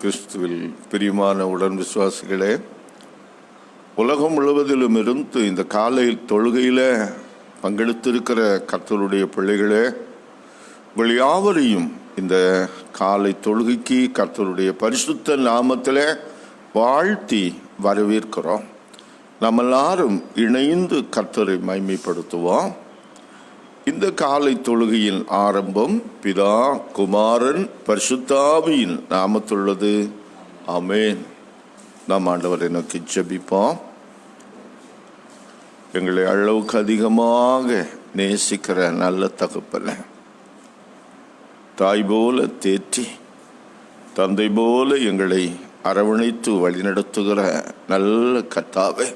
கிறிஸ்துவில் பிரியமான உடன் விசுவாசிகளே, உலகம் முழுவதிலும் இருந்து இந்த காலை தொழுகையில் பங்கெடுத்திருக்கிற கர்த்தருடைய பிள்ளைகளே, உங்கள் யாவரையும் இந்த காலை தொழுகைக்கு கர்த்தருடைய பரிசுத்த நாமத்தில் வாழ்த்தி வரவேற்கிறோம். நம்ம எல்லாரும் இணைந்து கர்த்தரை மகிமைப்படுத்துவோம். இந்த காலை தொழுகையின் ஆரம்பம் பிதா, குமாரன், பரிசுத்தாவியின் நாமத்துள்ளது. ஆமென். நாம் ஆண்டவரை நோக்கி ஜெபிப்போம். எங்களை அளவுக்கு அதிகமாக நேசிக்கிற நல்ல தகப்பனே, தாய் போல தேற்றி தந்தை போல எங்களை அரவணைத்து வழிநடத்துகிற நல்ல கர்த்தாவே,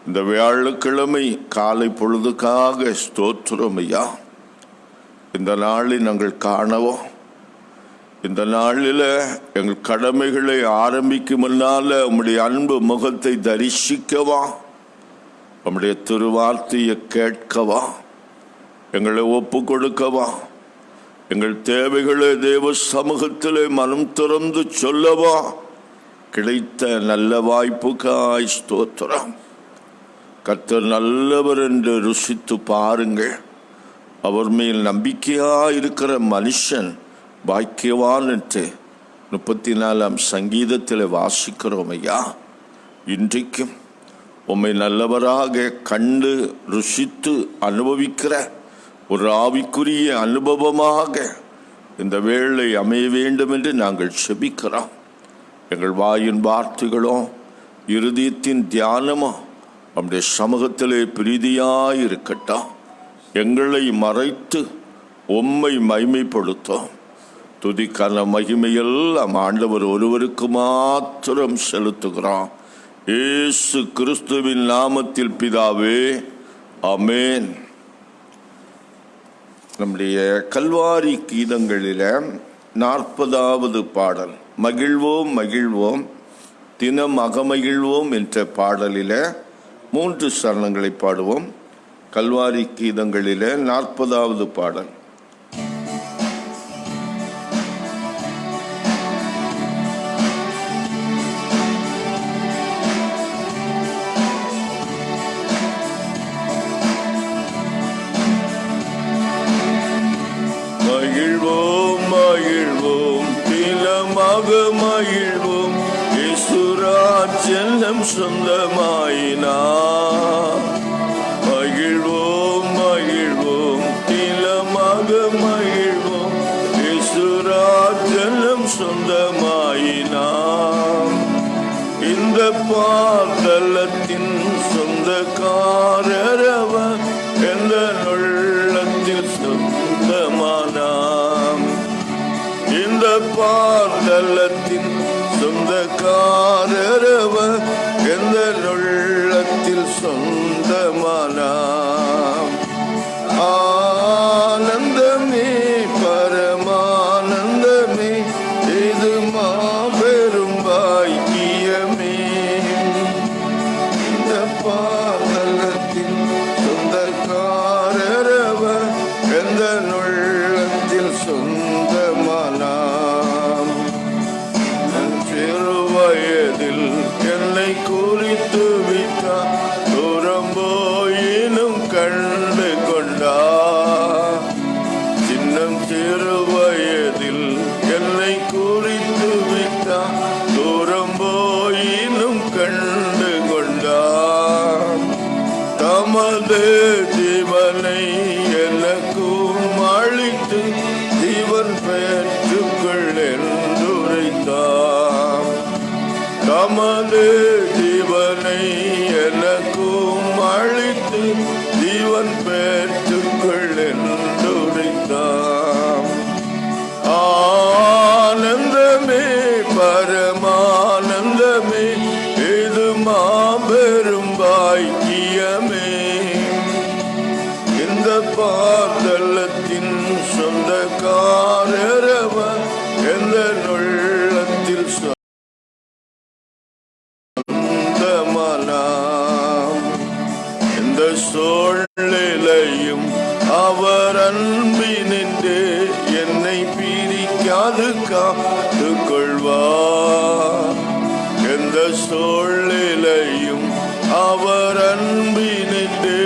இந்த வியாழக்கிழமை காலை பொழுதுக்காக ஸ்தோத்திரம் ஐயா. இந்த நாளை நாங்கள் காணவும், இந்த நாளில் எங்கள் கடமைகளை ஆரம்பிக்கும் முன்னால் உம்முடைய அன்பு முகத்தை தரிசிக்கவா, உம்முடைய திருவார்த்தையை கேட்கவா, எங்களை ஒப்பு கொடுக்கவா, எங்கள் தேவைகளை தேவ சமூகத்தில் மனம் திறந்து சொல்லவா கிடைத்த நல்ல வாய்ப்புக்காய் ஸ்தோத்திரம். கர்த்தர் நல்லவர் என்று ருசித்து பாருங்கள். அவர் மேல் நம்பிக்கையாயிருக்கிற மனுஷன் பாக்கியவான் என்று 34ஆம் சங்கீதத்தில் வாசிக்கிறோம் ஐயா. இன்றைக்கும் உம்மை நல்லவராக கண்டு ருசித்து அனுபவிக்கிற ஒரு ஆவிக்குரிய அனுபவமாக இந்த வேளை அமைய வேண்டும் என்று நாங்கள் செபிக்கிறோம். எங்கள் வாயின் வார்த்தைகளோ இருதயத்தின் தியானமோ நம்முடைய சமூகத்திலே பிரீதியாயிருக்கட்டும். எங்களை மறைத்து உம்மை மகிமைப்படுத்தும். துதிக்கான மகிமையெல்லாம் ஆண்டவர் ஒருவருக்கு மாத்திரம் செலுத்துகிறோம். இயேசு கிறிஸ்துவின் நாமத்தில் பிதாவே, ஆமென். நம்முடைய கல்வாரி கீதங்களில் 40வது பாடல் மகிழ்வோம் மகிழ்வோம் தினம் அகமகிழ்வோம் என்ற பாடலில் 3 சரணங்களை பாடுவோம். கல்வாரி கீதங்களில் 40வது பாடல். மகிழ்வோம் மகிழ்வோம் தினமாக மகிழ்வோம், இயேசுராஜ்யம் சொந்தமாயினா. மகிழ்வோம் மகிழ்வோம் தினமாக மகிழ்வோம், இயேசுராஜ்யம் சொந்தமாயினா. இந்த பாதலத்தின் சொந்தக்காரரவர் எந்த உள்ளத்தில் சொந்தமானாம். இந்த பாதலத்தின் சொந்தக்காரரவர் எந்த உள்ளத்தில் சொந்தமானாம். ஆனந்தமே பரமானந்தமே, இது மாபெரும் பாக்கியமே. இந்த பாதலத்தின் சொந்தக்காரரவர் எந்த உள்ளத்தில் சொந்தமானாம். சிறு வயதில் என்னை குறித்து விட்டார், தூரம் போயினும் கண்டு கொண்டா. சின்னம் சிறு வயதில் என்னை குறித்து விட்டார், தூரம் போயினும் கண்டு கொண்டா. தமது ஜீவனை எனக்கும் அளித்து ஜீவன் பெற்றுக்கொள் என்றுரைத்தார். தமது ஜீவனை எனக்கும் அளித்து ஜீவன் பெற்றுக்கொள் என்றுரைத்தார். ஆனந்தமே பரமானந்தமே, இது மாபெரும் பாக்கியமே. இந்த பாதலத்தின் சொந்தக்காரரவர் எந்த உள்ளத்தில் சொந்தமானாம். இந்த சூழ்நிலையும் அவர் அன்பினின்று என்னை பிரிக்க பிரிக்காது காத்து கொள்வார். எந்த சூழ்நிலையும் அவர் அன்பினின்று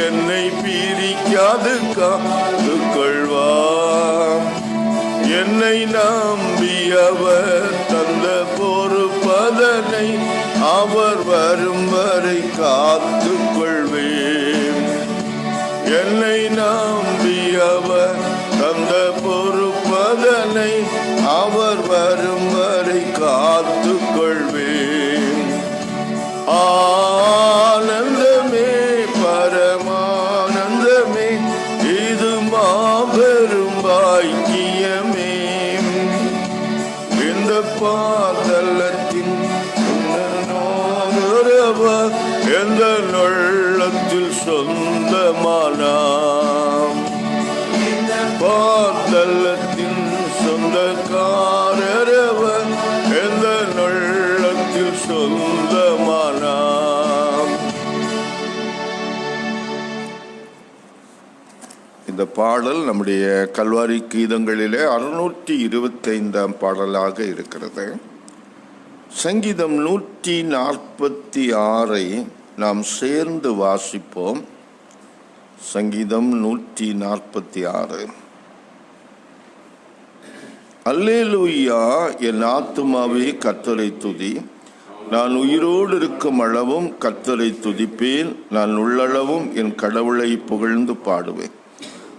என்னை பிரிக்காது காத்து கொள்வார். என்னை நம்பியவர் தந்த பொறுப்பதனை அவர் வரும் வரை காத்து கொள்வேன். என்னை நம்பியவர் தந்த பொறுப்பதனை அவர் வரும் வரை காத்து கொள்வேன். ஆனந்தமே பரமானந்தமே இது மாபெரும் பாக்கியமே. இந்த பாதலத்தின் எந்த உள்ளத்தில் சொந்தமானாம். பாதலத்தின் சொந்தக்காரவர் எந்த உள்ளத்தில் சொந்தமானாம். இந்த பாடல் நம்முடைய கல்வாரி கீதங்களிலே 625ஆம் பாடலாக இருக்கிறது. சங்கீதம் 146 நாம் சேர்ந்து வாசிப்போம். சங்கீதம் 146. அல்லேலூயா, என் ஆத்துமாவே கர்த்தரை துதி. நான் உயிரோடு இருக்கும் அளவும் கர்த்தரை துதிப்பேன். நான் உள்ளளவும் என் கடவுளை புகழ்ந்து பாடுவேன்.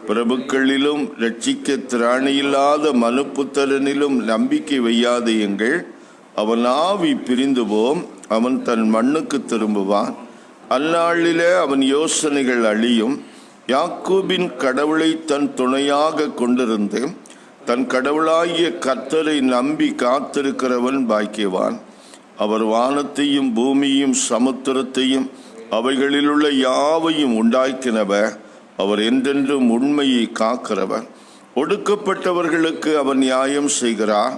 பிரபுக்களிலும் இரட்சிக்க திராணியில்லாத மனுப்புத்திரனிலும் நம்பிக்கை வையாதேயுங்கள். அவன் ஆவி பிரிந்து போம், அவன் தன் மண்ணுக்கு திரும்புவான். அந்நாளிலே அவன் யோசனைகள் அழியும். யாக்கோபின் கடவுளை தன் துணையாக கொண்டிருந்து தன் கடவுளாகிய கர்த்தரை நம்பி காத்திருக்கிறவன் பாக்கியவான். அவர் வானத்தையும் பூமியையும் சமுத்திரத்தையும் அவைகளிலுள்ள யாவையும் உண்டாக்கினவர். அவர் என்றென்றும் உண்மையை காக்கிறவர். ஒடுக்கப்பட்டவர்களுக்கு அவர் நியாயம் செய்கிறார்.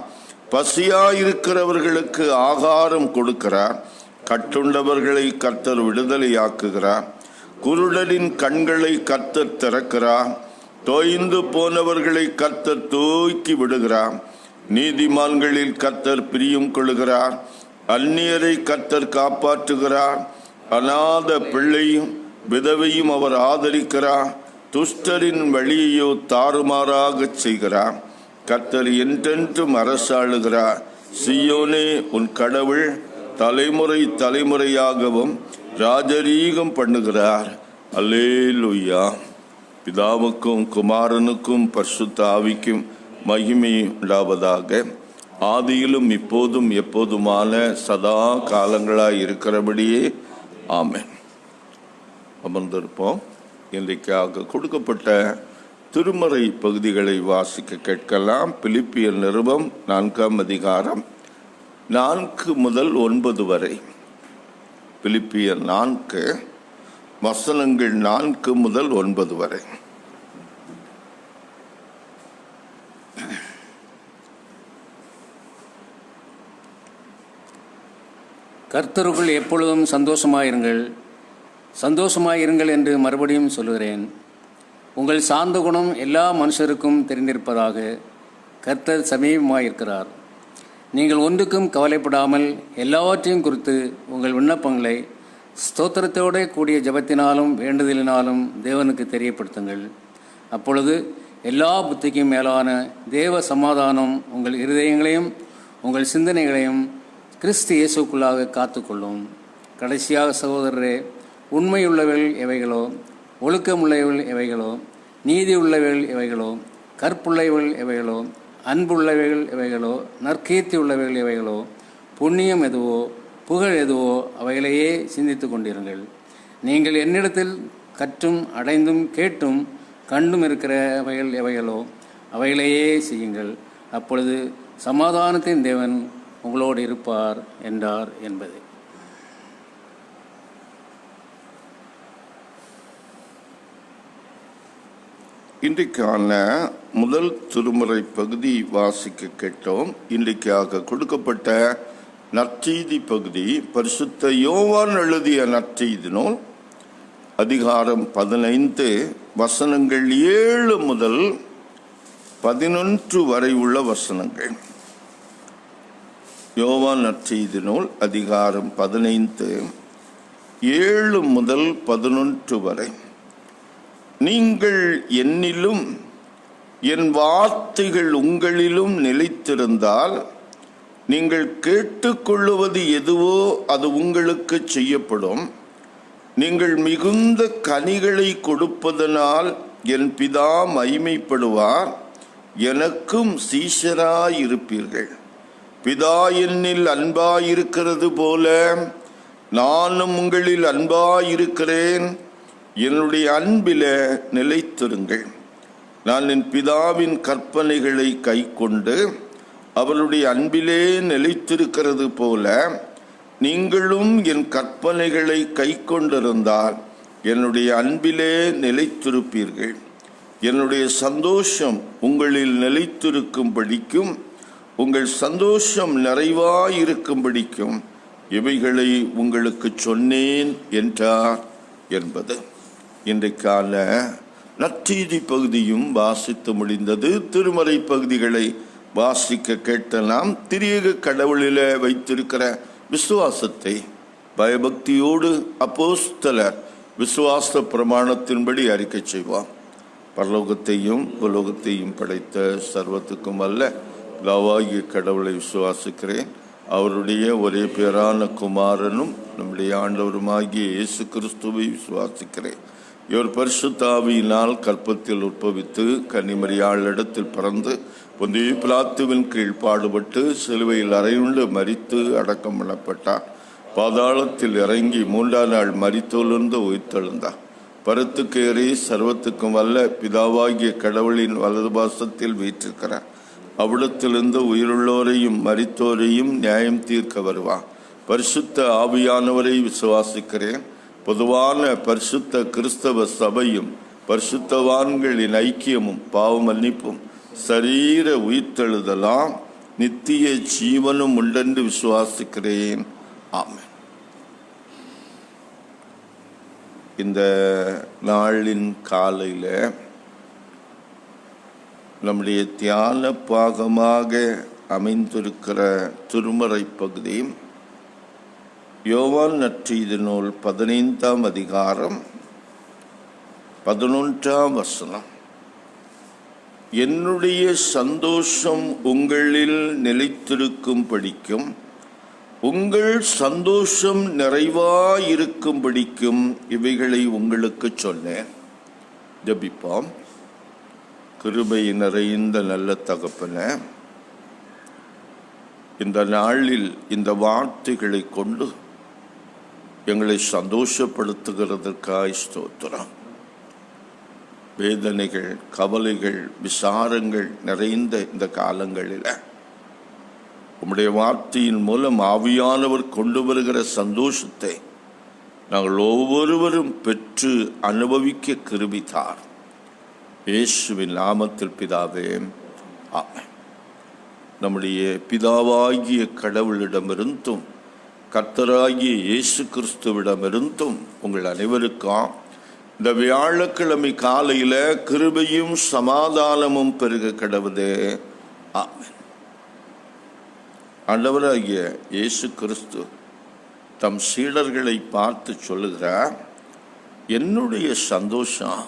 பசியாயிருக்கிறவர்களுக்கு ஆகாரம் கொடுக்கிறார். கட்டுண்டவர்களை கர்த்தர் விடுதலையாக்குகிறார். குருடரின் கண்களை கர்த்தர் திறக்கிறார். தோய்ந்து போனவர்களை கர்த்தர் தூக்கி விடுகிறார். நீதிமான்களில் கர்த்தர் பிரியம் கொள்கிறார். அந்நியரை கர்த்தர் காப்பாற்றுகிறார். அநாத பிள்ளையும் விதவையும் அவர் ஆதரிக்கிறார். துஷ்டரின் வழியையோ தாறுமாறாக செய்கிறார். கர்த்தர் என்றென்றும் அரசாளுகிறார். சீயோனே, உன் கடவுள் தலைமுறை தலைமுறையாகவும் ராஜரீகம் பண்ணுகிறார். அல்லேலூயா. பிதாவுக்கும் குமாரனுக்கும் பரிசுத்த ஆவிக்கும் மகிமை உண்டாவதாக. ஆதியிலும் இப்போதும் எப்போதுமான சதா காலங்களாய் இருக்கிறபடியே ஆமென். அமர்ந்திருப்போம். இன்றைக்காக கொடுக்கப்பட்ட திருமறை பகுதிகளை வாசிக்க கேட்கலாம். பிலிப்பியர் நிருபம் 4ஆம் அதிகாரம் 4 முதல் 9 வரை. பிலிப்பியர் 4 வசனங்கள் 4 முதல் 9 வரை. கர்த்தருக்குள் எப்பொழுதும் சந்தோஷமாயிருங்கள் என்று மறுபடியும் சொல்கிறேன். உங்கள் சாந்த குணம் எல்லா மனுஷருக்கும் தெரிந்திருப்பதாக. கர்த்தர் சமீபமாயிருக்கிறார். நீங்கள் ஒன்றுக்கும் கவலைப்படாமல் எல்லாவற்றையும் குறித்து உங்கள் விண்ணப்பங்களை ஸ்தோத்திரத்தோடு கூடிய ஜெபத்தினாலும் வேண்டுதலினாலும் தேவனுக்கு தெரியப்படுத்துங்கள். அப்பொழுது எல்லா புத்திக்கும் மேலான தேவ சமாதானம் உங்கள் இருதயங்களையும் உங்கள் சிந்தனைகளையும் கிறிஸ்து இயேசுக்குள்ளாக காத்துக்கொள்ளும். கடைசியாக சகோதரரே, உண்மையுள்ளவர்கள் எவைகளோ, ஒழுக்கமுள்ளவர்கள் எவைகளோ, நீதி உள்ளவர்கள் எவைகளோ, கற்புள்ளவர்கள் எவைகளோ, அன்புள்ளவர்கள் எவைகளோ, நற்கீர்த்தி உள்ளவர்கள் எவைகளோ, புண்ணியம் எதுவோ, புகழ் எதுவோ அவைகளையே சிந்தித்து கொண்டிருங்கள். நீங்கள் என்னிடத்தில் கற்றும் அடைந்தும் கேட்டும் கண்டும் இருக்கிறவைகள் எவைகளோ அவைகளையே செய்யுங்கள். அப்பொழுது சமாதானத்தின் தேவன் உங்களோடு இருப்பார் என்றார் என்பது. இன்றைக்கான முதல் திருமுறை பகுதி வாசிக்க கேட்டோம். இன்றைக்காக கொடுக்கப்பட்ட நற்செய்தி பகுதி பரிசுத்த யோவான் எழுதிய நற்செய்தி நூல் அதிகாரம் 15 வசனங்கள் 7 முதல் 11 வரை உள்ள வசனங்கள். யோவான் நற்செய்தி நூல் அதிகாரம் 15 7 முதல் 11 வரை. நீங்கள் என்னிலும் என் வார்த்தைகள் உங்களிலும் நிலைத்திருந்தால் நீங்கள் கேட்டுக்கொள்ளுவது எதுவோ அது உங்களுக்கு செய்யப்படும். நீங்கள் மிகுந்த கனிகளை கொடுப்பதனால் என் பிதா மகிமைப்படுவார். எனக்கும் சீஷராயிருப்பீர்கள். பிதா என்னில் அன்பாயிருக்கிறது போல நானும் உங்களில் அன்பாயிருக்கிறேன். என்னுடைய அன்பில நிலைத்திருங்கள். நான் என் பிதாவின் கற்பனைகளை கைக்கொண்டு அவருடைய அன்பிலே நிலைத்திருக்கிறது போல நீங்களும் என் கற்பனைகளை கைக்கொண்டிருந்தால் என்னுடைய அன்பிலே நிலைத்திருப்பீர்கள். என்னுடைய சந்தோஷம் உங்களில் நிலைத்திருக்கும்படிக்கும் உங்கள் சந்தோஷம் நிறைவாயிருக்கும்படிக்கும் இவைகளை உங்களுக்கு சொன்னேன் என்றார் என்பது. இன்றைக்கான நற்செய்தி பகுதியும் வாசித்து முடிந்தது. திருமறை பகுதிகளை வாசிக்க கேட்ட நாம் திரியேக கடவுளில் வைத்திருக்கிற விசுவாசத்தை பயபக்தியோடு அப்போஸ்தலர் விசுவாச பிரமாணத்தின்படி அறிக்கை செய்வோம். பரலோகத்தையும் உலோகத்தையும் படைத்த சர்வத்துக்கும் அல்ல பிதாவாகிய கடவுளை விசுவாசிக்கிறேன். அவருடைய ஒரே பேரான குமாரனும் நம்முடைய ஆண்டவருமாகிய இயேசு கிறிஸ்துவை விசுவாசிக்கிறேன். இவர் பரிசுத்த ஆவியினால் கற்பத்தில் உற்பவித்து கன்னிமரியாளிடத்தில் பிறந்து பொந்திய பிலாத்துவின் கீழ் பாடுபட்டு சிலுவையில் அறையுண்டு மரித்து அடக்கம் பண்ணப்பட்டார். பாதாளத்தில் இறங்கி 3ஆம் நாள் மரித்தோலிருந்து உயிர்த்தெழுந்தார். பருத்துக்கேறி சர்வத்துக்கும் வல்ல பிதாவாகிய கடவுளின் வலது பாசத்தில் வீற்றிருக்கிறார். அவ்விடத்திலிருந்து உயிருள்ளோரையும் மரித்தோரையும் நியாயம் தீர்க்க வருவார். பரிசுத்த ஆவியானவரை விசுவாசிக்கிறேன். பொதுவான பரிசுத்த கிறிஸ்தவ சபையும் பரிசுத்தவான்களின் ஐக்கியமும் பாவ மன்னிப்பும் சரீர உயிர்த்தெழுதலாம் நித்திய ஜீவனும் உண்டென்று விசுவாசிக்கிறேன். ஆமென். இந்த நாளின் காலையில் நம்முடைய தியான பாகமாக அமைந்திருக்கிற திருமறை பகுதி யோவான் நற்செய்தி நூல் 15ஆம் அதிகாரம் 11ஆம் வசனம். என்னுடைய சந்தோஷம் உங்களில் நிலைத்திருக்கும்படிக்கும் உங்கள் சந்தோஷம் நிறைவாயிருக்கும்படிக்கும் இவைகளை உங்களுக்கு சொன்னேன். ஜெபிப்போம். கிருபை நிறைந்த நல்ல தகப்பனே, இந்த நாளில் இந்த வார்த்தைகளை கொண்டு எங்களை சந்தோஷப்படுத்துகிறதற்காய் ஸ்தோத்திரம். வேதனைகள், கவலைகள், விசாரங்கள் நிறைந்த இந்த காலங்களில் உம்முடைய வார்த்தையின் மூலம் ஆவியானவர் கொண்டு வருகிற சந்தோஷத்தை நாங்கள் ஒவ்வொருவரும் பெற்று அனுபவிக்க கிருபை தார். இயேசுவின் நாமத்தில் பிதாவே, ஆமென். நம்முடைய பிதாவாகிய கடவுளிடமிருந்தும் கர்த்தராகிய இயேசு கிறிஸ்துவிடமிருந்தும் உங்கள் அனைவருக்கும் இந்த வியாழக்கிழமை காலையில் கிருபையும் சமாதானமும் பெருக கடவுதே. ஆமென். ஆண்டவராகிய இயேசு கிறிஸ்து தம் சீடர்களை பார்த்து சொல்லுகிறார், என்னுடைய சந்தோஷம்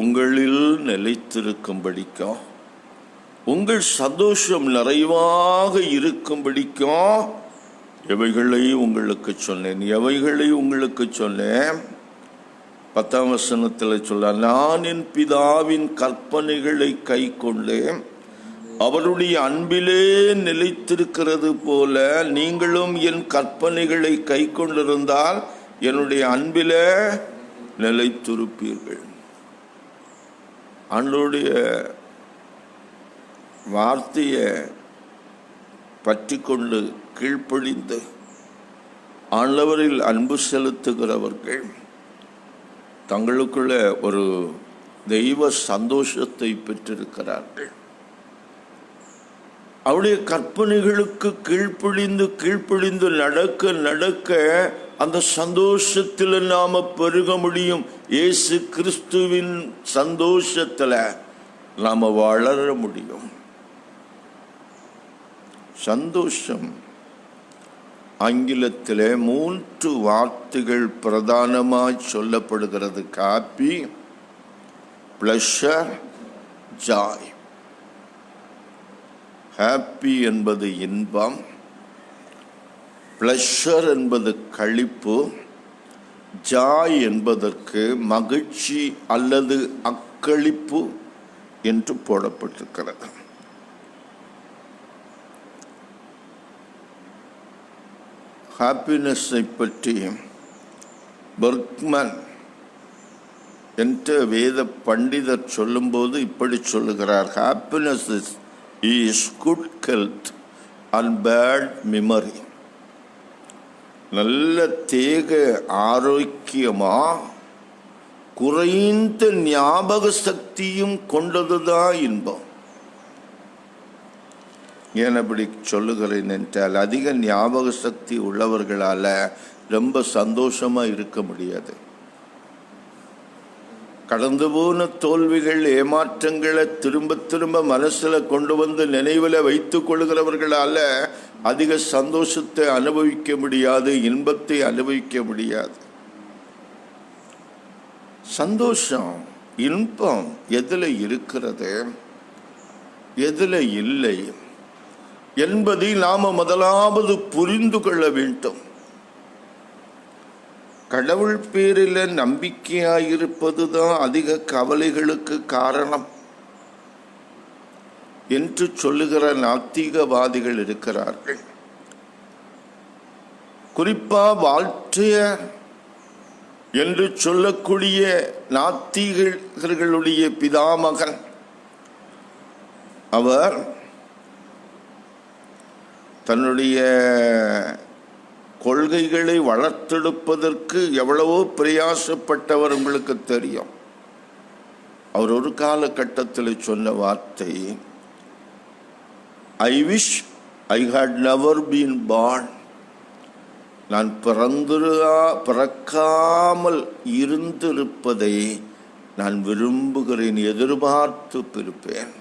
உங்களில் நிலைத்திருக்கும்படிக்கும் உங்கள் சந்தோஷம் நிறைவாக இருக்கும்படிக்கும் எவைகளை உங்களுக்கு சொன்னேன். எவைகளை உங்களுக்கு சொன்னேன்? 10ஆம் வசனத்தில் சொல்ல, நான் என் பிதாவின் கற்பனைகளை கை கொண்டேன். அவருடைய அன்பிலே நிலைத்திருக்கிறது போல நீங்களும் என் கற்பனைகளை கை கொண்டிருந்தால் என்னுடைய அன்பிலே நிலைத்திருப்பீர்கள். ஆண்டவருடைய வார்த்தையை பற்றி கொண்டு கீழ்ப்படிந்து ஆண்டவரில் அன்பு செலுத்துகிறவர்கள் தங்களுக்குள்ள ஒரு தெய்வ சந்தோஷத்தை பெற்றிருக்கிறார்கள். அவருடைய கற்பனைகளுக்கு கீழ்ப்படிந்து நடக்க அந்த சந்தோஷத்தில் நாம பெருக முடியும். இயேசு கிறிஸ்துவின் சந்தோஷத்தில் நாம் வளர முடியும். சந்தோஷம் ஆங்கிலத்திலே 3 வார்த்தைகள் பிரதானமாய் சொல்லப்படுகிறது. Happy, pleasure, Joy. ஹாப்பி என்பது இன்பம், பிளஷர் என்பது களிப்பு, ஜாய் என்பதற்கு மகிழ்ச்சி அல்லது அக்களிப்பு என்று போடப்பட்டிருக்கிறது. ஹாப்பினஸை பற்றி பர்க்மன் என்ற வேத பண்டிதர் சொல்லும்போது இப்படி சொல்லுகிறார்: happiness is good health and bad memory. நல்ல தேக ஆரோக்கியமா குறைந்த ஞாபக சக்தியும் கொண்டதுதான் இன்பம். ஏன் அப்படி சொல்லுகிறேன் என்றால், அதிக ஞாபக சக்தி உள்ளவர்களால் ரொம்ப சந்தோஷமாக இருக்க முடியாது. கடந்து போன தோல்விகள், ஏமாற்றங்களை திரும்ப திரும்ப மனசில் கொண்டு வந்து நினைவில் வைத்து கொள்கிறவர்களால் அதிக சந்தோஷத்தை அனுபவிக்க முடியாது, இன்பத்தை அனுபவிக்க முடியாது. சந்தோஷம், இன்பம் எதில் இருக்கிறது, எதில் இல்லை என்பதை நாம் முதலாவது புரிந்து கொள்ள வேண்டும். கடவுள் பேரில் நம்பிக்கையாயிருப்பது தான் அதிக கவலைகளுக்கு காரணம் என்று சொல்லுகிற நாத்திகவாதிகள் இருக்கிறார்கள். குறிப்பா வாழ்க்கைய என்று சொல்லக்கூடிய நாத்திகர்களுடைய பிதாமகன் அவர் தன்னுடைய கொள்கைகளை வளர்த்தெடுப்பதற்கு எவ்வளவோ பிரயாசப்பட்டவர் உங்களுக்கு தெரியும். அவர் ஒரு காலகட்டத்தில் சொன்ன வார்த்தை, I wish I had never been born. நான் பிறக்காமல் இருந்திருப்பதை நான் விரும்புகிறேன், எதிர்பார்த்து இருப்பேன்.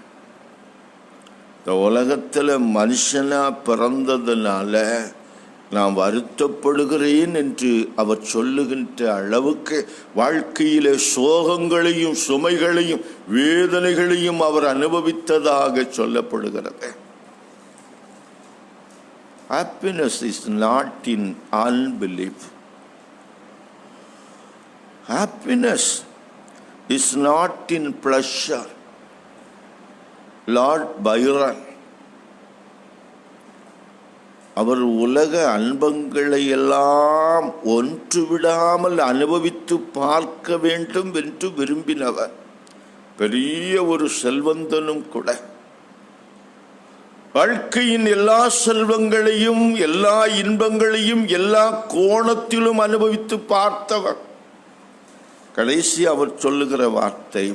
இந்த உலகத்தில் மனுஷனா பிறந்ததுனால நான் வருத்தப்படுகிறேன் என்று அவர் சொல்லுகின்ற அளவுக்கு வாழ்க்கையிலே சோகங்களையும் சுமைகளையும் வேதனைகளையும் அவர் அனுபவித்ததாக சொல்லப்படுகிறது. Happiness is not in unbelief. Happiness is not in pleasure. Lord Byron அவர் உலக அன்பங்களை எல்லாம் ஒன்று விடாமல் அனுபவித்து பார்க்க வேண்டும் என்று விரும்பினவர். பெரிய ஒரு செல்வந்தனும் கூட. வாழ்க்கையின் எல்லா செல்வங்களையும் எல்லா இன்பங்களையும் எல்லா கோணத்திலும் அனுபவித்து பார்த்தவர். கடைசி அவர் சொல்லுகிற வார்த்தை,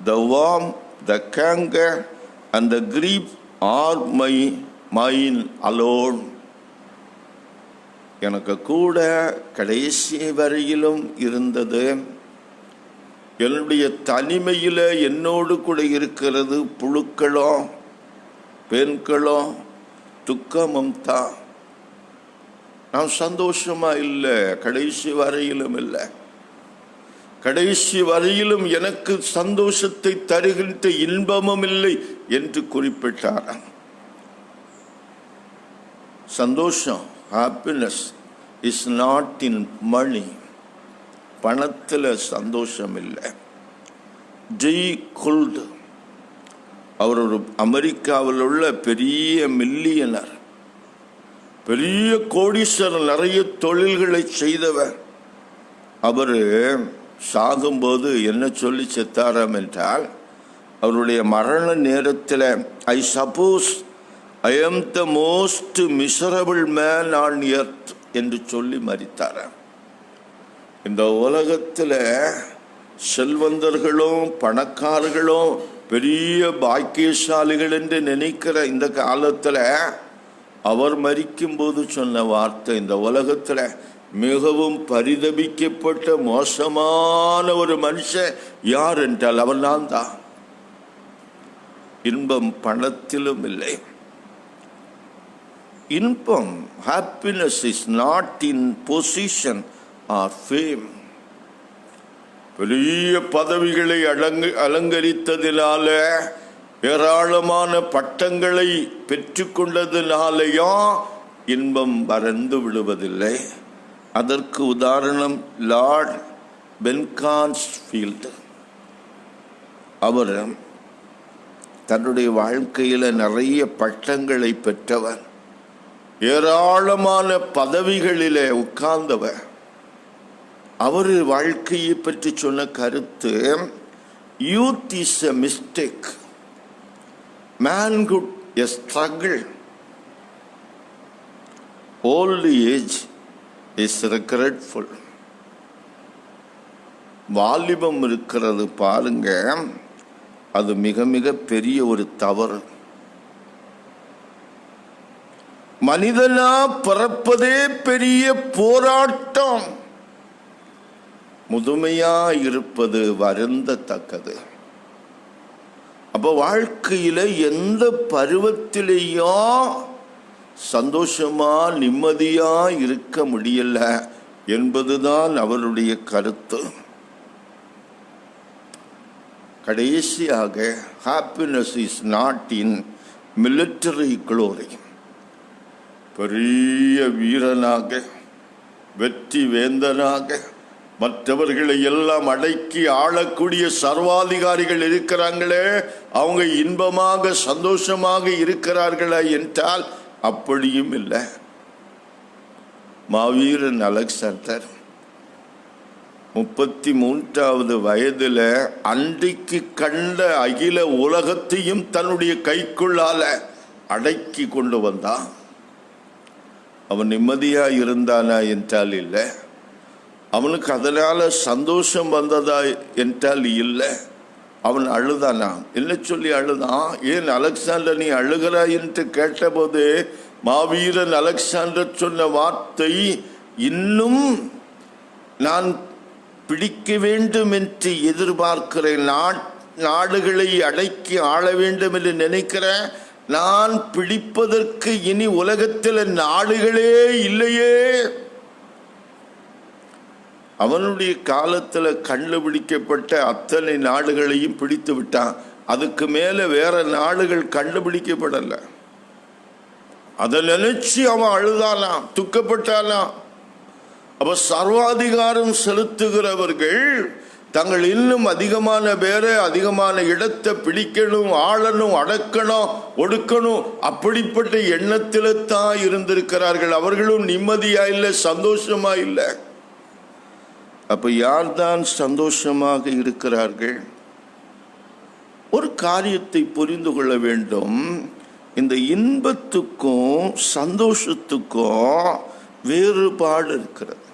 the warm, the canker and the grief are mine alone. எனக்கு கூட கடைசி வரையிலும் இருந்தது. என்னுடைய தனிமையில் என்னோடு கூட இருக்கிறது புழுக்களோ பெண்களோ துக்கமும் தான். நான் சந்தோஷமா இல்லை, கடைசி வரையிலும் இல்லை. கடைசி வரையிலும் எனக்கு சந்தோஷத்தை தருகின்ற இன்பமும் இல்லை என்று குறிப்பிட்டார். சந்தோஷம், ஹாப்பினஸ் இஸ் நாட் இன் மணி. பணத்தில் சந்தோஷம் இல்லை. ஜி குல்ட் அவர் ஒரு அமெரிக்காவில் உள்ள பெரிய மில்லியனர், பெரிய கோடீஸ்வரர், நிறைய தொழில்களை செய்தவர். அவர் சாகும்போது என்ன சொல்லி செத்தாராம் என்றால், அவருடைய மரண நேரத்தில் I suppose I am the most miserable man on earth என்று சொல்லி மரித்தாராம். இந்த உலகத்தில் செல்வந்தர்களும் பணக்காரர்களும் பெரிய பாக்கியசாலிகள் என்று நினைக்கிற இந்த காலத்தில் அவர் மரிக்கும்போது சொன்ன வார்த்தை, இந்த உலகத்தில் மிகவும் பரிதபிக்கப்பட்ட மோசமான ஒரு மனுஷன் யார் என்றால் அவர் நான் தான். இன்பம் பணத்திலும் இல்லை. இன்பம், happiness is not in position or fame. பெரிய பதவிகளை அலங்கரித்ததினால, ஏராளமான பட்டங்களை பெற்றுக்கொண்டதினாலேயும் இன்பம் மறந்து விடுவதில்லை. அதற்கு உதாரணம் லார்ட் பென்கான்ஸ்ஃபீல்டு. அவர் தன்னுடைய வாழ்க்கையில் நிறைய பட்டங்களை பெற்றவர், ஏராளமான பதவிகளிலே உட்கார்ந்தவர். அவர் வாழ்க்கையை பற்றி சொன்ன கருத்து, youth is a mistake, manhood a struggle, old age is regretful. வாலிபம் இருக்கிறது பாருங்க, அது மிக மிக பெரிய ஒரு தவறு. மனிதனா பிறப்பதே பெரிய போராட்டம். முதுமையா இருப்பது வருந்தத்தக்கது. அப்ப வாழ்க்கையில எந்த பருவத்திலேயும் சந்தோஷமா நிம்மதியா இருக்க முடியல என்பதுதான் அவருடைய கருத்து. கடைசியாக, happiness is not in military glory. பெரிய வீரனாக, வெற்றி வேந்தனாக, மற்றவர்களை எல்லாம் அடக்கி ஆளக்கூடிய சர்வாதிகாரிகள் இருக்கிறாங்களே, அவங்க இன்பமாக சந்தோஷமாக இருக்கிறார்களா என்றால் அப்படியும் இல்லை. மாவீரன் அலெக்சாண்டர் 33வது வயதில் அன்றைக்கு கண்ட அகில உலகத்தையும் தன்னுடைய கைக்குள்ளால அடக்கி கொண்டு வந்தான். அவன் நிம்மதியா இருந்தானா என்றால் இல்லை. அவனுக்கு அதனால சந்தோஷம் வந்ததா என்றால் இல்லை. அவன் அழுதானா? என்ன சொல்லி அழுதான்? ஏன் அலெக்சாண்டர் நீ அழுகிறாய் என்று கேட்டபோது மாவீரன் அலெக்சாண்டர் சொன்ன வார்த்தை, இன்னும் நான் பிடிக்க வேண்டும் என்று எதிர்பார்க்கிறேன், நாடுகளை அடக்கி ஆள வேண்டும் என்று நினைக்கிறேன், நான் பிடிப்பதற்கு இனி உலகத்தில் நாடுகளே இல்லையே. அவனுடைய காலத்தில் கண்டுபிடிக்கப்பட்ட அத்தனை நாடுகளையும் பிடித்து விட்டான். அதுக்கு மேல வேற நாடுகள் கண்டுபிடிக்கப்படல. அதை நினைச்சு அவன் அழுதானாம், துக்கப்பட்டானாம். அப்ப சர்வாதிகாரம் செலுத்துகிறவர்கள் தங்கள் இன்னும் அதிகமான பேரை, அதிகமான இடத்தை பிடிக்கணும், ஆளணும், அடக்கணும், ஒடுக்கணும், அப்படிப்பட்ட எண்ணத்தில தான் இருந்திருக்கிறார்கள். அவர்களும் நிம்மதியா இல்லை, சந்தோஷமா இல்லை. அப்ப யார்தான் சந்தோஷமாக இருக்கிறார்கள்? ஒரு காரியத்தை புரிந்து கொள்ள வேண்டும். இந்த இன்பத்துக்கும் சந்தோஷத்துக்கும் வேறுபாடு இருக்கிறது.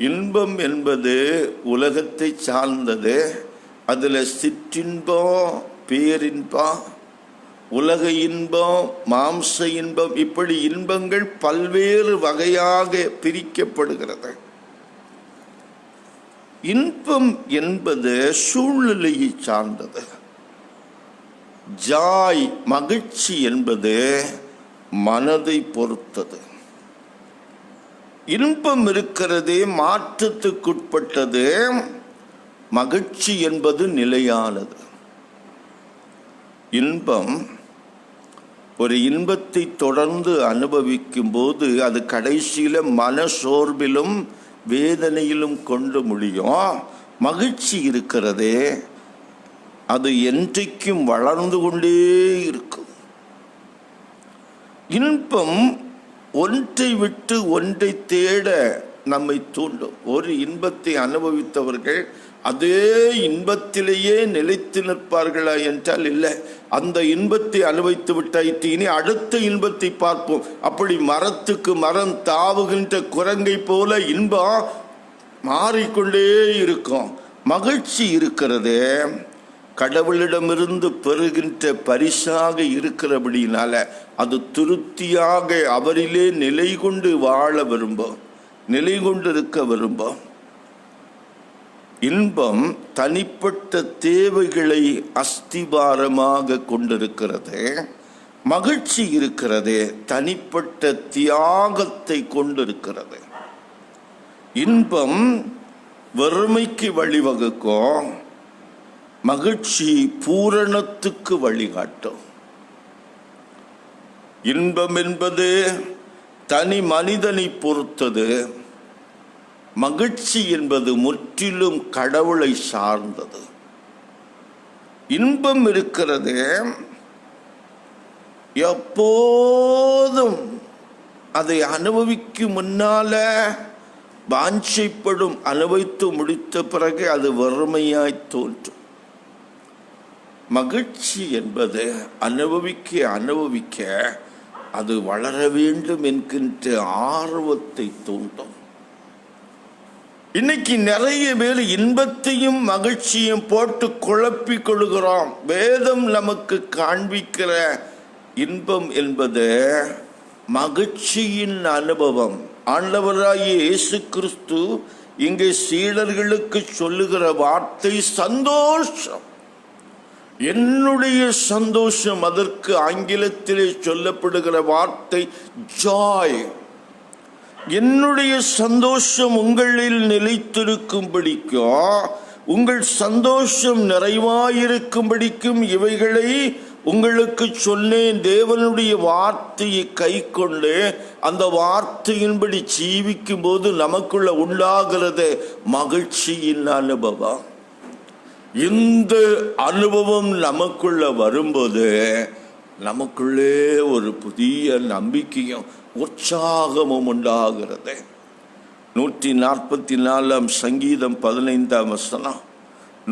இன்பம் என்பது உலகத்தை சார்ந்தது. அதுல சிற்றின்பம், பேரின்பம், உலக இன்பம், மாம்ச இன்பம், இப்படி இன்பங்கள் பல்வேறு வகையாக பிரிக்கப்படுகிறது. இன்பம் என்பது சூழ்நிலையை சார்ந்தது. ஜாய், மகிழ்ச்சி என்பது மனதை பொறுத்தது. இன்பம் இருக்கிறது மாற்றத்துக்குட்பட்டது, மகிழ்ச்சி என்பது நிலையானது. இன்பம், ஒரு இன்பத்தை தொடர்ந்து அனுபவிக்கும் போது அது கடைசியில மனசோர்விலும் வேதனையிலும் கொண்டு முடியும். மகிழ்ச்சி இருக்கிறதே, அது என்றைக்கும் வளர்ந்து கொண்டே இருக்கும். இன்பம் ஒன்றை விட்டு ஒன்றை தேட நம்மை தூண்டும். ஒரு இன்பத்தை அனுபவித்தவர்கள் அதே இன்பத்திலேயே நிலைத்து நிற்பார்களா என்றால் இல்லை. அந்த இன்பத்தை அனுபவித்து விட்டாயிற்று, இனி அடுத்த இன்பத்தை பார்ப்போம். அப்படி மரத்துக்கு மரம் தாவுகின்ற குரங்கை போல இன்பம் மாறிக்கொண்டே இருக்கும். மகிழ்ச்சி இருக்கிறது கடவுளிடமிருந்து பெறுகின்ற பரிசாக இருக்கிறபடினால அது திருப்தியாக அவரிலே நிலை கொண்டு வாழ விரும்பும், நிலை கொண்டு இருக்க விரும்பும். இன்பம் தனிப்பட்ட தேவைகளை அஸ்திபாரமாக கொண்டிருக்கிறது. மகிழ்ச்சி இருக்கிறது தனிப்பட்ட தியாகத்தை கொண்டிருக்கிறது. இன்பம் வறுமைக்கு வழிவகுக்கும், மகிழ்ச்சி பூரணத்துக்கு வழிகாட்டும். இன்பம் என்பது தனி மனிதனை பொறுத்தது, மகிழ்ச்சி என்பது முற்றிலும் கடவுளை சார்ந்தது. இன்பம் இருக்கிறது எப்போதும் அதை அனுபவிக்கும் முன்னால வாஞ்சைப்படும், அனுபவித்து முடித்த பிறகு அது வறுமையாய் தோன்றும். மகிழ்ச்சி என்பது அனுபவிக்க அது வளர வேண்டும் என்கின்ற ஆர்வத்தை தூண்டும். இன்னைக்கு நிறைய பேர் இன்பத்தையும் மகிழ்ச்சியும் போட்டு குழப்பிக் கொள்கிறோம். வேதம் நமக்கு காண்பிக்கிற இன்பம் என்பது மகிழ்ச்சியின் அனுபவம். ஆண்டவராகிய இயேசு கிறிஸ்து இங்கே சீடர்களுக்கு சொல்லுகிற வார்த்தை சந்தோஷம். என்னுடைய சந்தோஷம், அதற்கு ஆங்கிலத்திலே சொல்லப்படுகிற வார்த்தை ஜாய். என்னுடைய சந்தோஷம் உங்களில் நிலைத்திருக்கும்படிக்கும், உங்கள் சந்தோஷம் நிறைவாயிருக்கும்படிக்கும் இவைகளை உங்களுக்கு சொன்னேன். தேவனுடைய வார்த்தையை கை கொண்டு அந்த வார்த்தையின்படி ஜீவிக்கும் போது நமக்குள்ள உண்டாகிறது மகிழ்ச்சியின் அனுபவம். இந்த அனுபவம் நமக்குள்ள வரும்போது நமக்குள்ளே ஒரு புதிய நம்பிக்கையும் உற்சாகமும் உண்டாகிறது. 144 சங்கீதம் 15 வசனம்,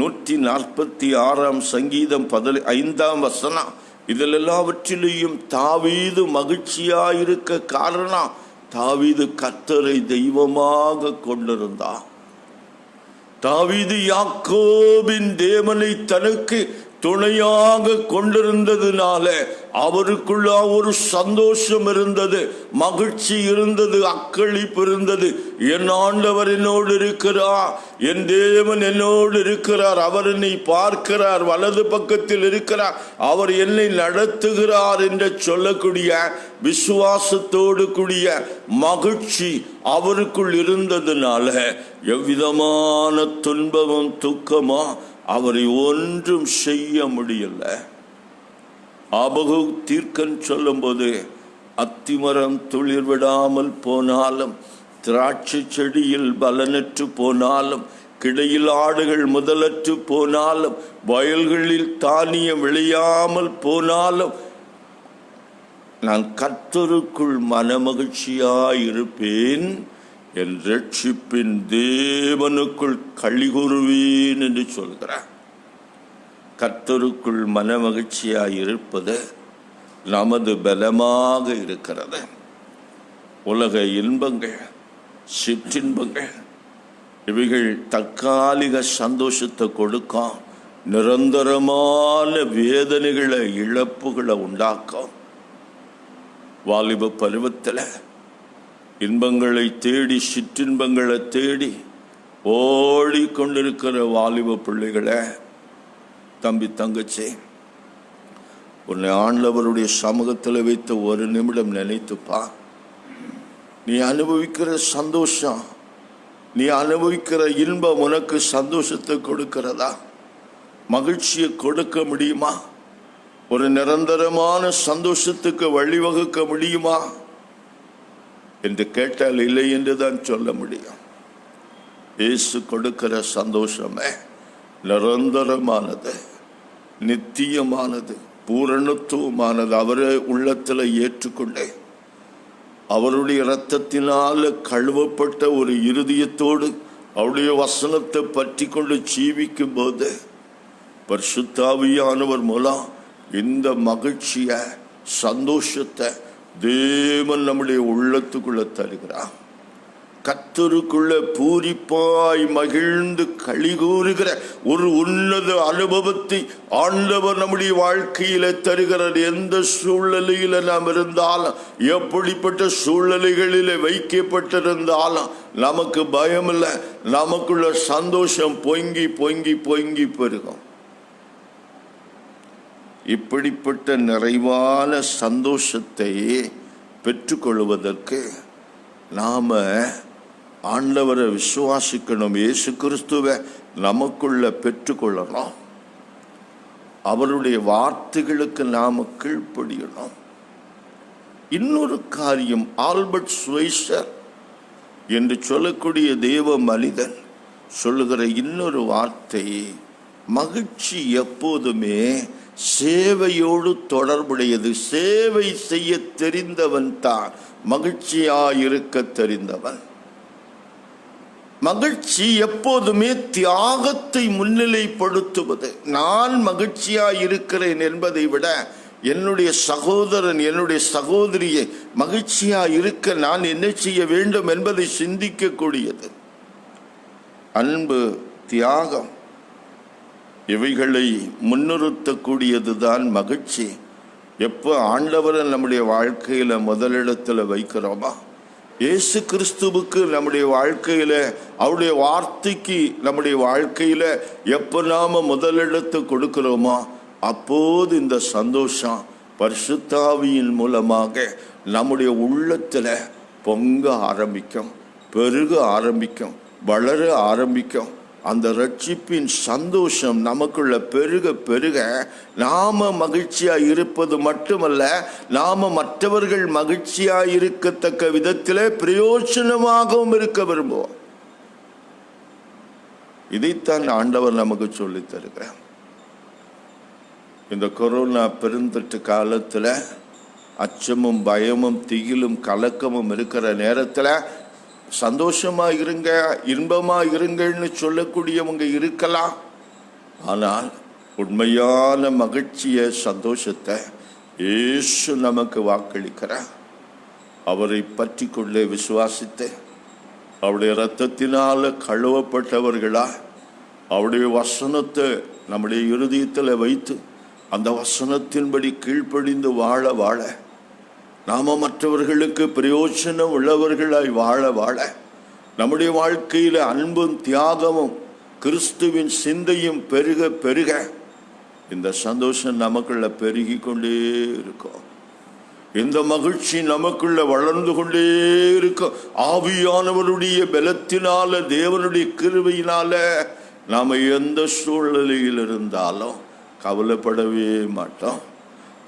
146 சங்கீதம் 15 வசனம், இதில் எல்லாவற்றிலேயும் தாவீது மகிழ்ச்சியாயிருக்க காரணம் தாவீது கர்த்தரை தெய்வமாக கொண்டிருந்தான். தாவீது யாக்கோபின் தேவனை தனக்கு துணையாக கொண்டிருந்ததுனால அவருக்குள்ள ஒரு சந்தோஷம் இருந்தது, மகிழ்ச்சி இருந்தது, அக்களிப்பு இருந்தது. என் ஆண்டவர் என்னோடு இருக்கிறார், என் தேவன் என்னோடு இருக்கிறார், அவர் என்னை பார்க்கிறார், வலது பக்கத்தில் இருக்கிறார், அவர் என்னை நடத்துகிறார் என்று சொல்லக்கூடிய விசுவாசத்தோடு கூடிய மகிழ்ச்சி அவருக்குள் இருந்ததுனால எவ்விதமான துன்பமும் துக்கமோ அவரை ஒன்றும் செய்ய முடியல. ஆபகு தீர்க்கன் சொல்லும் போது, அத்திமரம் துளிர் விடாமல் போனாலும், திராட்சை செடியில் பலனற்று போனாலும், கிடையில் ஆடுகள் முதலற்று போனாலும், வயல்களில் தானியம் விளையாமல் போனாலும், நான் கர்த்தருக்குள் மனமகிழ்ச்சியாயிருப்பேன், என் ரட்சிப்பின் தேவனுக்குள் களிகூறுவேன் என்று சொல்கிறார். கர்த்தருக்குள் மனமகிழ்ச்சியாயிருப்பது நமது பலமாக இருக்கிறது. உலக இன்பங்கள், சிற்றின்பங்கள் இவைகள் தற்காலிக சந்தோஷத்தை கொடுக்கும், நிரந்தரமான வேதனைகளை, இழப்புகளை உண்டாக்கும். வாலிப பருவத்தில் இன்பங்களை தேடி, சிற்றின்பங்களை தேடி ஓடிக்கொண்டிருக்கிற வாலிப பிள்ளைகளை, தம்பி தங்கச்சி, உன்னை ஆண்டவருடைய சமூகத்தில் வைத்து ஒரு நிமிடம் நினைத்துப்பா. நீ அனுபவிக்கிற சந்தோஷம், நீ அனுபவிக்கிற இன்பம் உனக்கு சந்தோஷத்தை கொடுக்கிறதா? மகிழ்ச்சியை கொடுக்க முடியுமா? ஒரு நிரந்தரமான சந்தோஷத்துக்கு வழிவகுக்க முடியுமா என்று கேட்டால் இல்லை என்று தான் சொல்ல முடியும். இயேசு கொடுக்கிற சந்தோஷமே நிரந்தரமானது, நித்தியமானது, பூரணத்துவமானது. அவரை உள்ளத்தில் ஏற்றுக்கொண்டே அவருடைய இரத்தத்தினால கழுவப்பட்ட ஒரு இருதயத்தோடு அவருடைய வசனத்தை பற்றி கொண்டு ஜீவிக்கும் போது பரிசுத்த ஆவியானவர் மூலம் இந்த மகிழ்ச்சியை, சந்தோஷத்தை தேவன் நம்முடைய உள்ளத்துக்குள்ள தருகிறார். கர்த்தருக்குள்ள பூரிப்பாய் மகிழ்ந்து களிகூறுகிற ஒரு உன்னத அனுபவத்தை ஆண்டவர் நம்முடைய வாழ்க்கையில தருகிறார். எந்த சூழ்நிலையில நாம் இருந்தாலும், எப்படிப்பட்ட சூழ்நிலைகளில் வைக்கப்பட்டிருந்தாலும் நமக்கு பயம் இல்லை. நமக்குள்ள சந்தோஷம் பொங்கி பொங்கி பொங்கி பெருகும். இப்படிப்பட்ட நிறைவான சந்தோஷத்தை பெற்றுக்கொள்வதற்கு நாம ஆண்டவரை விசுவாசிக்கணும். இயேசு கிறிஸ்துவை நமக்குள்ள பெற்றுக்கொள்ளணும். அவருடைய வார்த்தைகளுக்கு நாம கீழ்ப்படியணும். இன்னொரு காரியம், ஆல்பர்ட் ஸ்வைசர் என்று சொல்லக்கூடிய தேவ மனிதன் சொல்லுகிற இன்னொரு வார்த்தை, மகிழ்ச்சி எப்போதுமே சேவையோடு தொடர்புடையது. சேவை செய்ய தெரிந்தவன் தான் மகிழ்ச்சியாயிருக்க தெரிந்தவன். மகிழ்ச்சி எப்போதுமே தியாகத்தை முன்னிலைப்படுத்துவது. நான் மகிழ்ச்சியாயிருக்கிறேன் என்பதை விட என்னுடைய சகோதரன், என்னுடைய சகோதரியை மகிழ்ச்சியாயிருக்க நான் என்ன செய்ய வேண்டும் என்பதை சிந்திக்கக்கூடியது. அன்பு, தியாகம், இவைகளை முன்னிறுத்தக்கூடியதுதான் மகிழ்ச்சி. எப்போ ஆண்டவரை நம்முடைய வாழ்க்கையில் முதலிடத்தில் வைக்கிறோமா, இயேசு கிறிஸ்துவுக்கு நம்முடைய வாழ்க்கையில், அவருடைய வார்த்தைக்கு நம்முடைய வாழ்க்கையில் எப்போ நாம் முதலிடத்தை கொடுக்கிறோமோ, அப்போது இந்த சந்தோஷம் பரிசுத்தாவியின் மூலமாக நம்முடைய உள்ளத்தில் பொங்க ஆரம்பிக்கும், பெருக ஆரம்பிக்கும், வளர ஆரம்பிக்கும். அந்த ரட்சிப்பின் சந்தோஷம் நமக்குள்ள பெருக பெருக நாம மகிழ்ச்சியாக இருப்பது மட்டுமல்ல, நாம மற்றவர்கள் மகிழ்ச்சியாக இருக்கத்தக்க விதத்தில் பிரயோஜனமாகவும் இருக்க விரும்புவோம். இதைத்தான் ஆண்டவர் நமக்கு சொல்லித் தருகிறார். இந்த கொரோனா பெருந்தொற்று காலத்தில் அச்சமும் பயமும் திகிலும் கலக்கமும் இருக்கிற நேரத்தில் சந்தோஷமா இருங்க, இன்பமா இருங்கன்னு சொல்லக்கூடியவங்க இருக்கலாம். ஆனால் உண்மையான மகிழ்ச்சியை, சந்தோஷத்தை இயேசு நமக்கு வாக்களிக்கிறார். அவரை பற்றி கொள்ளே விசுவாசித்து அவருடைய இரத்தத்தினால கழுவப்பட்டவர்களா, அவருடைய வசனத்தை நம்முடைய இருதயத்தில் வைத்து அந்த வசனத்தின்படி கீழ்ப்படிந்து வாழ வாழ நாம மற்றவர்களுக்கு பிரயோஜனம் உள்ளவர்களாய் வாழ வாழ நம்முடைய வாழ்க்கையில் அன்பும் தியாகமும் கிறிஸ்துவின் சிந்தையும் பெருக பெருக இந்த சந்தோஷம் நமக்குள்ள பெருகி கொண்டே இருக்கும். இந்த மகிழ்ச்சி நமக்குள்ள வளர்ந்து கொண்டே இருக்கும். ஆவியானவருடைய பலத்தினால, தேவனுடைய கிருபையினால நாம எந்த சூழ்நிலையில் இருந்தாலும் கவலைப்படவே மாட்டோம்.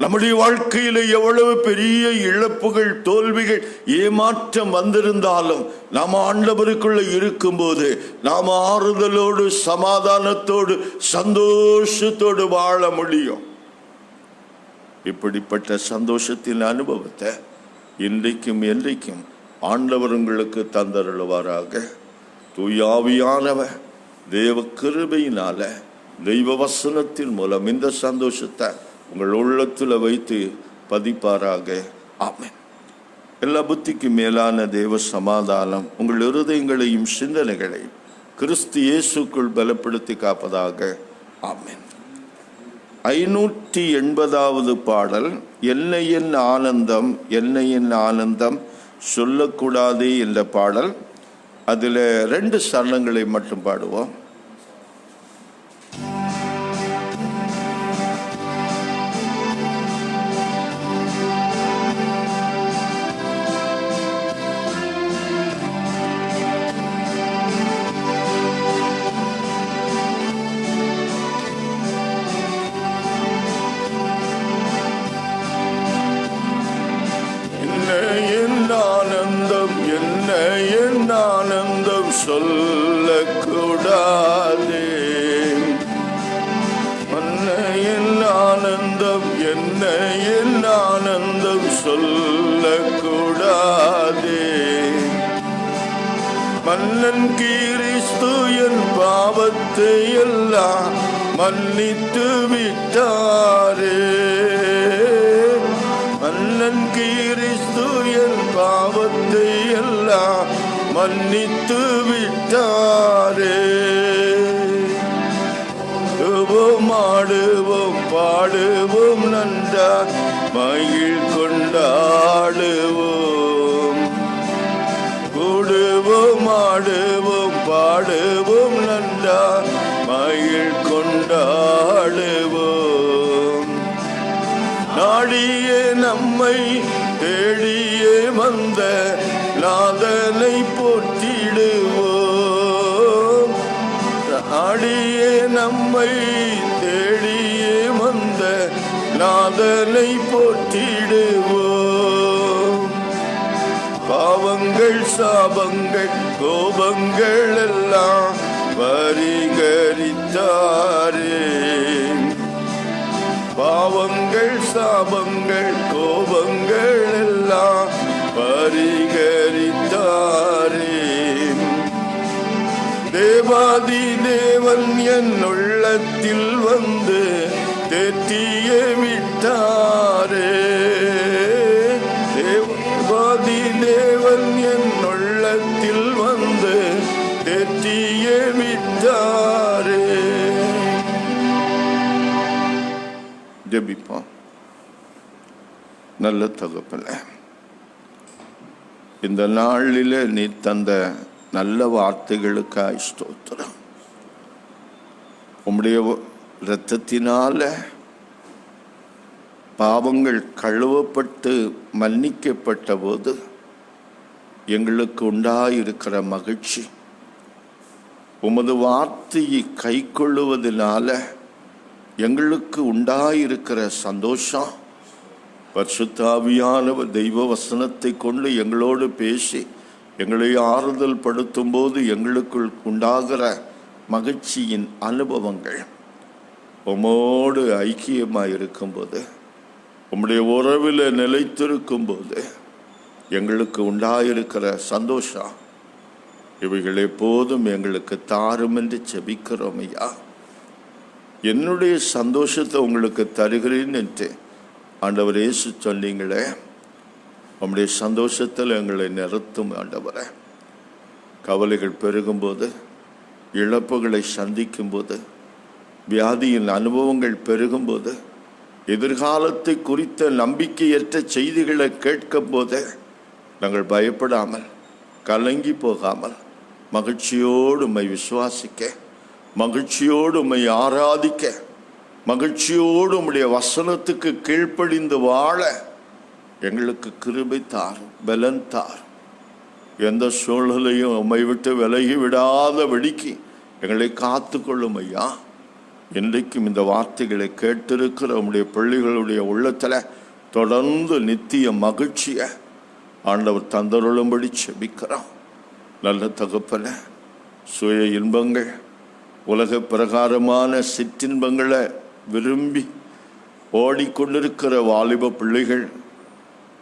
நம்முடைய வாழ்க்கையில் எவ்வளவு பெரிய இழப்புகள், தோல்விகள், ஏமாற்றம் வந்திருந்தாலும் நாம் ஆண்டவருக்குள்ள இருக்கும்போது நாம் ஆறுதலோடு, சமாதானத்தோடு, சந்தோஷத்தோடு வாழ முடியும். இப்படிப்பட்ட சந்தோஷத்தின் அனுபவத்தை இன்றைக்கும் என்றைக்கும் ஆண்டவர் உங்களுக்கு தந்தருளுவாராக. தூயாவியானவர் தேவ கிருபையினால, தெய்வ வசனத்தின் மூலம் இந்த சந்தோஷத்தை உங்கள் உள்ளத்தில் வைத்து பதிப்பாராக. ஆமென். எல்லா புத்திக்கு மேலான தேவ சமாதானம் உங்கள் இருதயங்களையும் சிந்தனைகளையும் கிறிஸ்து இயேசுக்குள் பலப்படுத்தி காப்பதாக. ஆமென். 580வது பாடல், என்ன என் ஆனந்தம், என்ன என் ஆனந்தம் சொல்லக்கூடாதே என்ற பாடல். அதில் 2 சரணங்களை மட்டும் பாடுவோம். சொல்லக்கூடாதே மன்னையின் ஆனந்தம், என்ன என் ஆனந்தம் சொல்லக்கூடாதே. மன்னன் கிறிஸ்து என் பாவத்தை எல்லாம் மன்னித்து விட்டாரே. மன்னன் கிறிஸ்து என் பாவத்தை எல்லாம் மன்னித்து விட்டாரே. ஆடுவோம் பாடுவோம் நன்றாய் மகிழ் கொண்டாடுவோம். கூடுவோம் ஆடுவோம் பாடுவோம் நன்றாய் மகிழ் கொண்டாடுவோம். நாடியே நம்மை தேடியே வந்த நாதனை போற்றிடுவோம். நாடியே நம்மை தேடியே வந்த நாதனை போற்றிடுவோம். பாவங்கள் சாபங்கள் கோபங்கள் எல்லாம் பரிகரித்தாரே. பாவங்கள் சாபங்கள் கோபங்கள் எல்லாம் பரிகரித்தாரே. தேவாதி தேவன் என் உள்ளத்தில் வந்து தேற்றியே விட்டாரே. தேவாதி தேவன் என் உள்ளத்தில் வந்து தேற்றியே விட்டாரே. ஜெபிப்போம். நல்ல தகப்பனே, இந்த நாளில் நீ தந்த நல்ல வார்த்தைகளுக்காய் ஸ்தோத்திரம். உம்முடைய இரத்தத்தினால பாவங்கள் கழுவப்பட்டு மன்னிக்கப்பட்ட போது எங்களுக்கு உண்டாயிருக்கிற மகிழ்ச்சி, உமது வார்த்தையை கை கொள்ளுவதனால எங்களுக்கு உண்டாயிருக்கிற சந்தோஷம், பரிசுத்த ஆவியானவர் தெய்வ வசனத்தை கொண்டு எங்களோடு பேசி எங்களை ஆறுதல் படுத்தும் போது எங்களுக்குள் உண்டாகிற மகிழ்ச்சியின் அனுபவங்கள், உம்மோடு ஐக்கியமாக இருக்கும்போது, உம்முடைய உறவில் நிலைத்திருக்கும் போது எங்களுக்கு உண்டாயிருக்கிற சந்தோஷம், இவைகள் எப்போதும் எங்களுக்கு தாரும் என்று செபிக்கிறோம் ஐயா. என்னுடைய சந்தோஷத்தை உங்களுக்கு தருகிறேன் என்று ஆண்டவர் இயேசு சொன்னீங்களே, உம்முடைய சந்தோஷத்தில் எங்களை நிறுத்தும் ஆண்டவரே. கவலைகள் பெருகும்போது, இழப்புகளை சந்திக்கும்போது, வியாதியின் அனுபவங்கள் பெருகும்போது, எதிர்காலத்தை குறித்த நம்பிக்கையற்ற செய்திகளை கேட்கும் போது நாங்கள் பயப்படாமல் கலங்கி போகாமல் மகிழ்ச்சியோடு உம்மை விசுவாசிக்க, மகிழ்ச்சியோடு உம்மை ஆராதிக்க, மகிழ்ச்சியோடு உம்முடைய வசனத்துக்கு கீழ்ப்படிந்து வாழ எங்களுக்கு கிருபை தார், பலன் தார். எந்த சூழ்நிலையும் உம்மை விட்டு விலகி விடாதபடிக்கு எங்களை காத்து கொள்ளும் ஐயா. இன்றைக்கும் இந்த வார்த்தைகளை கேட்டிருக்கிற உம்முடைய பிள்ளைகளுடைய உள்ளத்தில் தொடர்ந்து நித்திய மகிழ்ச்சியை ஆண்டவர் தந்தருளும்படி செபிக்கிறோம். நல்ல தகப்பனே, சுய இன்பங்கள், உலக பிரகாரமான சிற்றின்பங்களை விரும்பி ஓடிக்கொண்டிருக்கிற வாலிப பிள்ளைகள்,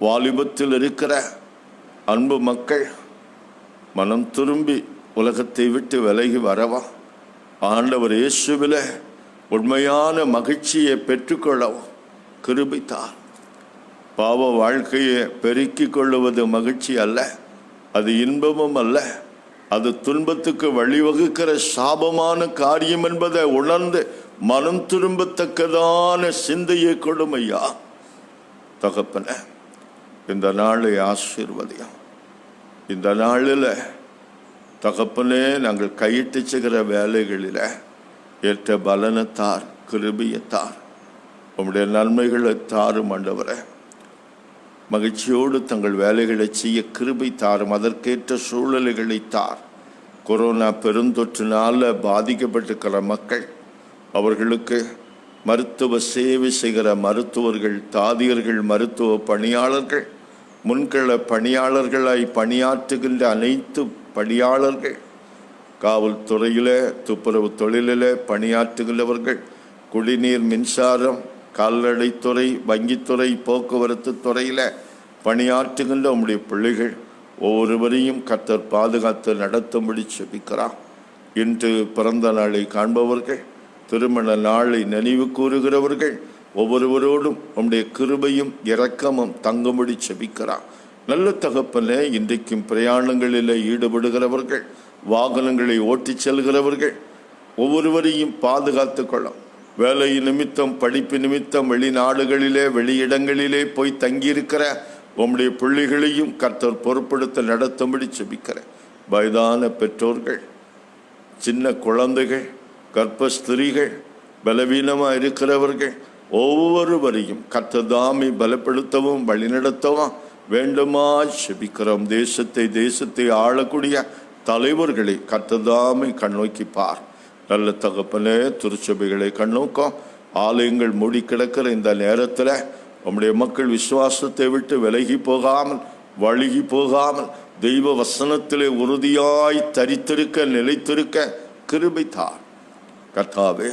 வாலிபத்தில் இருக்கிற அன்பு மக்கள் மனம் திரும்பி உலகத்தை விட்டு விலகி வரவா, ஆண்டவர் இயேசுவிலே உண்மையான மகிழ்ச்சியை பெற்றுக்கொள்ளவும் கிருபை தார். பாவ வாழ்க்கையை பெருக்கிக் கொள்ளுவது மகிழ்ச்சி அல்ல, அது இன்பமும் அல்ல, அது துன்பத்துக்கு வழிவகுக்கிற சாபமான காரியம் என்பதை உணர்ந்து மனம் திரும்பத்தக்கதான சிந்தையை கொடுமையா. தகப்பனே, இந்த நாளை ஆசீர்வதியும். இந்த நாளில் தகப்பனே, நாங்கள் கையிட்டு செய்கிற வேலைகளில் ஏற்ற பலனத்தார், கிருபியத்தார், உம்முடைய நன்மைகளை தாரும் ஆண்டவரே. மகிழ்ச்சியோடு தங்கள் வேலைகளை செய்ய கிருபை தாரும், அதற்கேற்ற சூழ்நிலைகளை தார். கொரோனா பெருந்தொற்றினால் பாதிக்கப்பட்டிருக்கிற மக்கள், அவர்களுக்கு மருத்துவ சேவை செய்கிற மருத்துவர்கள், தாதியர்கள், மருத்துவ பணியாளர்கள், முன்கள பணியாளர்களாய் பணியாற்றுகின்ற அனைத்து பணியாளர்கள், காவல்துறையில், துப்புரவு தொழிலில் பணியாற்றுகின்றவர்கள், குடிநீர், மின்சாரம், கால்நடைத்துறை, வங்கித்துறை, போக்குவரத்து துறையில் பணியாற்றுகின்ற உம்முடைய பிள்ளைகள் ஒவ்வொருவரையும் கர்த்தர் பாதுகாத்து நடத்தும்படி செபிக்கிறார். இன்று பிறந்த நாளை காண்பவர்கள், திருமண நாளை நினைவு கூறுகிறவர்கள் ஒவ்வொருவரோடும் உம்முடைய கிருபையும் இரக்கமும் தங்கும்படி செபிக்கிறார். நல்ல தகப்பனே, இன்றைக்கும் பிரயாணங்களில் ஈடுபடுகிறவர்கள், வாகனங்களை ஓட்டிச் செல்கிறவர்கள் ஒவ்வொருவரையும் பாதுகாத்து கொள்ளும். வேலை நிமித்தம், படிப்பு நிமித்தம் வெளிநாடுகளிலே, வெளியிடங்களிலே போய் தங்கியிருக்கிற உம்முடைய பிள்ளைகளையும் கர்த்தர் பொறுப்படுத்த நடத்தும்படி செபிக்கிறேன். வயதான பெற்றோர்கள், சின்ன குழந்தைகள், கர்ப்பஸ்திரீகள், பலவீனமாக இருக்கிறவர்கள் ஒவ்வொருவரையும் கர்த்தர் தாமே பலப்படுத்தவும் வழிநடத்தவும் வேண்டுமா செபிக்கிறோம். தேசத்தை ஆளக்கூடிய தலைவர்களை கர்த்தர் தாமே கண்ணோக்கி பார். நல்ல தகப்பனே, திருச்சபைகளை கண்ணோக்கம். ஆலயங்கள் மூடி கிடக்கிற இந்த நேரத்தில் நம்முடைய மக்கள் விசுவாசத்தை விட்டு விலகி போகாமல், வழுகி போகாமல், தெய்வ வசனத்திலே உறுதியாய் தரித்திருக்க, நிலைத்திருக்க கிருபை தார். கர்த்தாவே,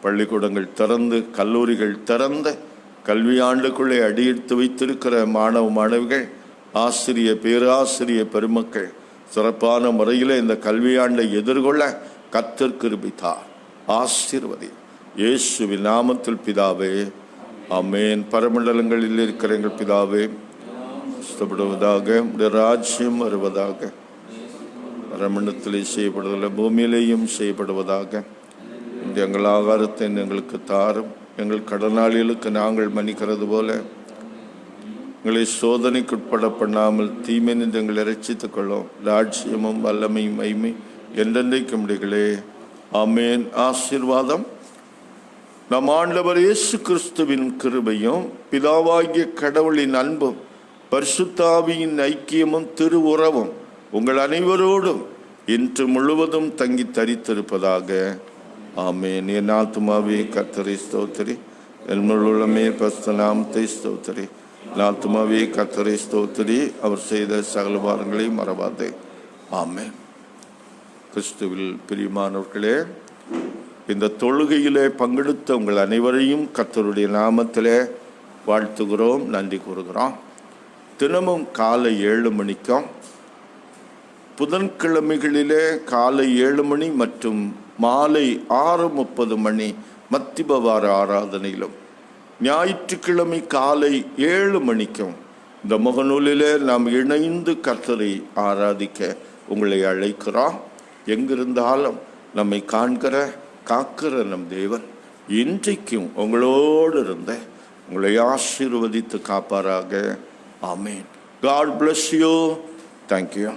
பள்ளிக்கூடங்கள் திறந்து, கல்லூரிகள் திறந்து, கல்வியாண்டுக்குள்ளே அடியெடுத்து வைத்திருக்கிற மாணவ மாணவிகள், ஆசிரிய பேராசிரிய பெருமக்கள் சிறப்பான முறையில் இந்த கல்வியாண்டை எதிர்கொள்ள கர்த்தர் கிருபை தார். ஆசீர்வதி. இயேசுவின் நாமத்தில் பிதாவே, ஆமென். பரமண்டலங்களில் இருக்கிற எங்கள் பிதாவே, இஷ்டப்படுவதாக, உடைய ராஜ்யம் வருவதாக, பரமண்டலத்திலே செய்யப்படுவதில்லை, பூமியிலேயும் செய்யப்படுவதாக. இந்த எங்கள் ஆகாரத்தை எங்களுக்கு தாரும். எங்கள் கடனாளிகளுக்கு நாங்கள் மன்னிக்கிறது போல எங்களை சோதனைக்குட்பட பண்ணாமல் தீமையினின்று எங்களை ரட்சித்துக் கொள்ளும். ராஜ்யமும் வல்லமையும் மகிமை என்றென்றைக்கும் உம்முடையதே. ஆமென். ஆசீர்வாதம். நம் ஆண்டவர் இயேசு கிறிஸ்துவின் கிருபையும், பிதாவாகிய கடவுளின் அன்பும், பரிசுத்த ஆவியின் ஐக்கியமும் திருவுறவும் உங்கள் அனைவரோடும் இன்று முழுவதும் தங்கி தரித்திருப்பதாக. ஆமென். என் ஆத்துமாவே கர்த்தரை ஸ்தோத்திரி, என் முழுமே பரிசுத்த நாமத்தை ஸ்தோத்திரி. என் ஆத்துமாவே கர்த்தரை ஸ்தோத்திரி, அவர் செய்த சகல வாரங்களை மறவாதே. ஆமென். கிறிஸ்துவில் பிரியமானவர்களே, இந்த தொழுகையிலே பங்கெடுத்த உங்கள் அனைவரையும் கர்த்தருடைய நாமத்திலே வாழ்த்துகிறோம், நன்றி கூறுகிறோம். தினமும் காலை 7 மணிக்கும், புதன்கிழமைகளிலே காலை 7 மணி மற்றும் மாலை 6:30 மணி மத்திபவார ஆராதனையிலும், ஞாயிற்றுக்கிழமை காலை 7 மணிக்கும் இந்த முகநூலிலே நாம் இணைந்து கர்த்தரை ஆராதிக்க உங்களை அழைக்கிறோம். எங்கிருந்தாலும் நம்மை காண்கிற, காக்கிற நம் தேவன் இன்றைக்கும் உங்களோடு இருந்த உங்களை ஆசீர்வதித்து காப்பாராக. ஆமென். God bless you. Thank you.